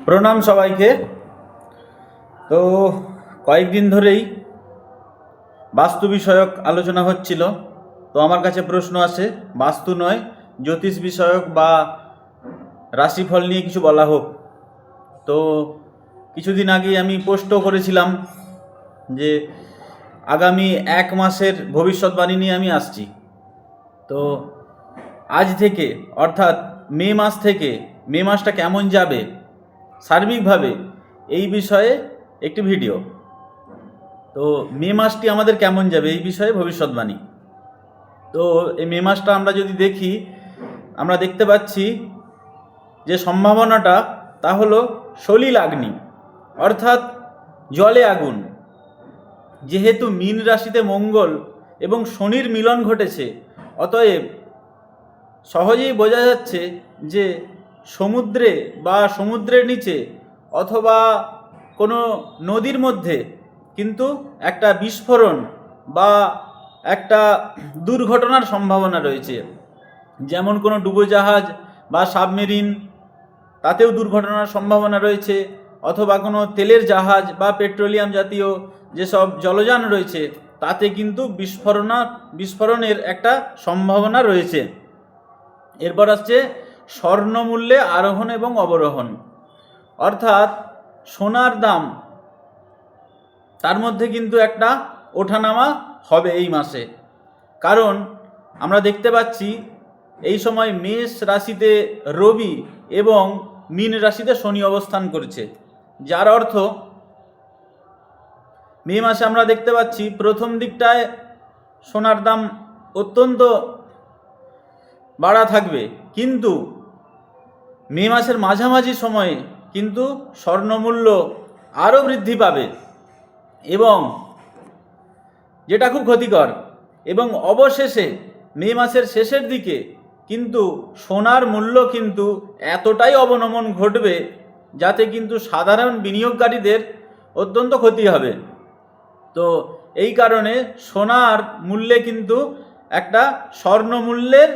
প্রণাম সবাইকে। তো কয়েকদিন ধরেই বাস্তু বিষয়ক আলোচনা হচ্ছিল। তো আমার কাছে প্রশ্ন আসে, বাস্তু নয় জ্যোতিষ বিষয়ক বা রাশিফল নিয়ে কিছু বলা হোক। তো কিছুদিন আগে আমি পোস্টও করেছিলাম যে আগামী 1 মাসের ভবিষ্যৎবাণী নিয়ে আমি আসছি। তো আজ থেকে অর্থাৎ মে মাস থেকে মে মাসটা কেমন যাবে সার্বিকভাবে এই বিষয়ে একটি ভিডিও। তো মে মাসটি আমাদের কেমন যাবে এই বিষয়ে ভবিষ্যৎবাণী। তো এই মে মাসটা আমরা যদি দেখি, আমরা দেখতে পাচ্ছি যে সম্ভাবনাটা তা হলো সলিল আগ্নি অর্থাৎ জলে আগুন। যেহেতু মীন রাশিতে মঙ্গল এবং শনির মিলন ঘটেছে, অতএব সহজেই বোঝা যাচ্ছে যে সমুদ্রে বা সমুদ্রের নিচে অথবা কোনো নদীর মধ্যে কিন্তু একটা বিস্ফোরণ বা একটা দুর্ঘটনার সম্ভাবনা রয়েছে। যেমন কোনো ডুবোজাহাজ বা সাবমেরিন, তাতেও দুর্ঘটনার সম্ভাবনা রয়েছে, অথবা কোনো তেলের জাহাজ বা পেট্রোলিয়াম জাতীয় যেসব জলযান রয়েছে তাতে কিন্তু বিস্ফোরণের একটা সম্ভাবনা রয়েছে। এরপর আসছে স্বর্ণমূল্যে আরোহণ এবং অবরোহণ, অর্থাৎ সোনার দাম তার মধ্যে কিন্তু একটা ওঠানামা হবে এই মাসে। কারণ আমরা দেখতে পাচ্ছি এই সময় মেষ রাশিতে রবি এবং মীন রাশিতে শনি অবস্থান করছে, যার অর্থ মে মাসে আমরা দেখতে পাচ্ছি প্রথম দিকটায় সোনার দাম অত্যন্ত বাড়া থাকবে, কিন্তু মে মাসের মাঝামাঝি সময়ে কিন্তু স্বর্ণমূল্য আরও বৃদ্ধি পাবে এবং যেটা খুব ক্ষতিকর। এবং অবশেষে মে মাসের শেষের দিকে কিন্তু সোনার মূল্য কিন্তু এতটাই অবনমন ঘটবে যাতে কিন্তু সাধারণ বিনিয়োগকারীদের অত্যন্ত ক্ষতি হবে। তো এই কারণে সোনার মূল্যে কিন্তু একটা স্বর্ণমূল্যের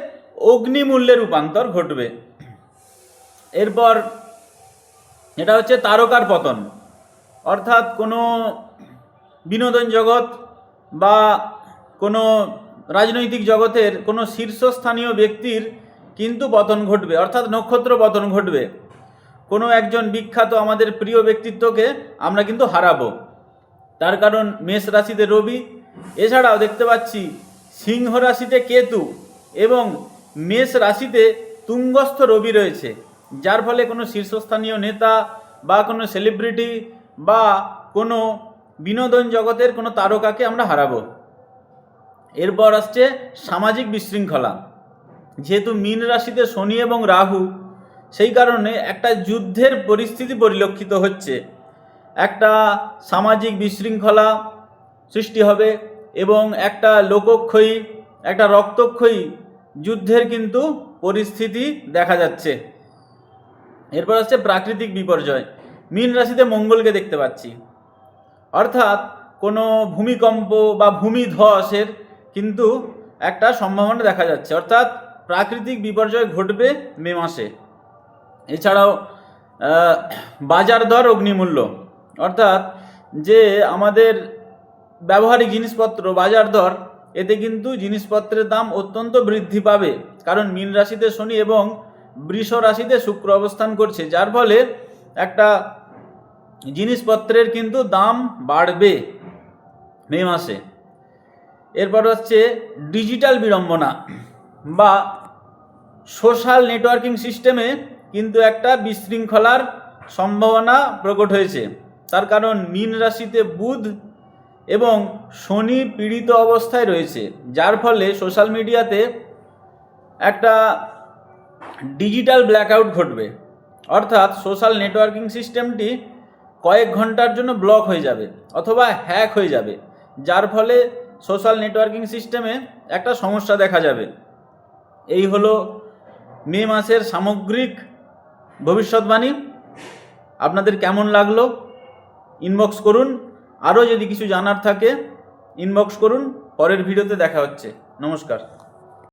অগ্নিমূল্যে রূপান্তর ঘটবে। এরপর এটা হচ্ছে তারকার পতন, অর্থাৎ কোনো বিনোদন জগৎ বা কোনো রাজনৈতিক জগতের কোনো শীর্ষস্থানীয় ব্যক্তির কিন্তু পতন ঘটবে, অর্থাৎ নক্ষত্র পতন ঘটবে। কোনো একজন বিখ্যাত আমাদের প্রিয় ব্যক্তিত্বকে আমরা কিন্তু হারাবো। তার কারণ মেষ রাশিতে রবি, এছাড়াও দেখতে পাচ্ছি সিংহ রাশিতে কেতু এবং মেষ রাশিতে তুঙ্গস্থ রবি রয়েছে, যার ফলে কোনো শীর্ষস্থানীয় নেতা বা কোনো সেলিব্রিটি বা কোনো বিনোদন জগতের কোনো তারকাকে আমরা হারাবো। এরপর আসছে সামাজিক বিশৃঙ্খলা। যেহেতু মীন রাশিতে শনি এবং রাহু, সেই কারণে একটা যুদ্ধের পরিস্থিতি পরিলক্ষিত হচ্ছে। একটা সামাজিক বিশৃঙ্খলা সৃষ্টি হবে এবং একটা লোকক্ষয়ী, একটা রক্তক্ষয়ী যুদ্ধের কিন্তু পরিস্থিতি দেখা যাচ্ছে। এরপর আসছে প্রাকৃতিক বিপর্যয়। মীন রাশিতে মঙ্গলকে দেখতে পাচ্ছি, অর্থাৎ কোনো ভূমিকম্প বা ভূমিধসের কিন্তু একটা সম্ভাবনা দেখা যাচ্ছে, অর্থাৎ প্রাকৃতিক বিপর্যয় ঘটবে মে মাসে। এছাড়াও বাজার দর অগ্নিমূল্য, অর্থাৎ যে আমাদের ব্যবহারিক জিনিসপত্র বাজার দর, এতে কিন্তু জিনিসপত্রের দাম অত্যন্ত বৃদ্ধি পাবে। কারণ মীন রাশিতে শনি এবং বৃষ রাশিতে শুক্র অবস্থান করছে, যার ফলে একটা জিনিসপত্রের কিন্তু দাম বাড়বে মে মাসে। এরপর হচ্ছে ডিজিটাল বিড়ম্বনা বা সোশ্যাল নেটওয়ার্কিং সিস্টেমে কিন্তু একটা বিশৃঙ্খলার সম্ভাবনা প্রকট হয়েছে। তার কারণ মীন রাশিতে বুধ এবং শনি পীড়িত অবস্থায় রয়েছে, যার ফলে সোশ্যাল মিডিয়াতে একটা ডিজিটাল ব্ল্যাকআউট ঘটবে, অর্থাৎ সোশ্যাল নেটওয়ার্কিং সিস্টেমটি কয়েক ঘন্টার জন্য ব্লক হয়ে যাবে অথবা হ্যাক হয়ে যাবে, যার ফলে সোশ্যাল নেটওয়ার্কিং সিস্টেমে একটা সমস্যা দেখা যাবে। এই হলো মে মাসের সামগ্রিক ভবিষ্যৎবাণী। আপনাদের কেমন লাগলো ইনবক্স করুন। আরও যদি কিছু জানার থাকে ইনবক্স করুন। পরের ভিডিওতে দেখা হচ্ছে। নমস্কার।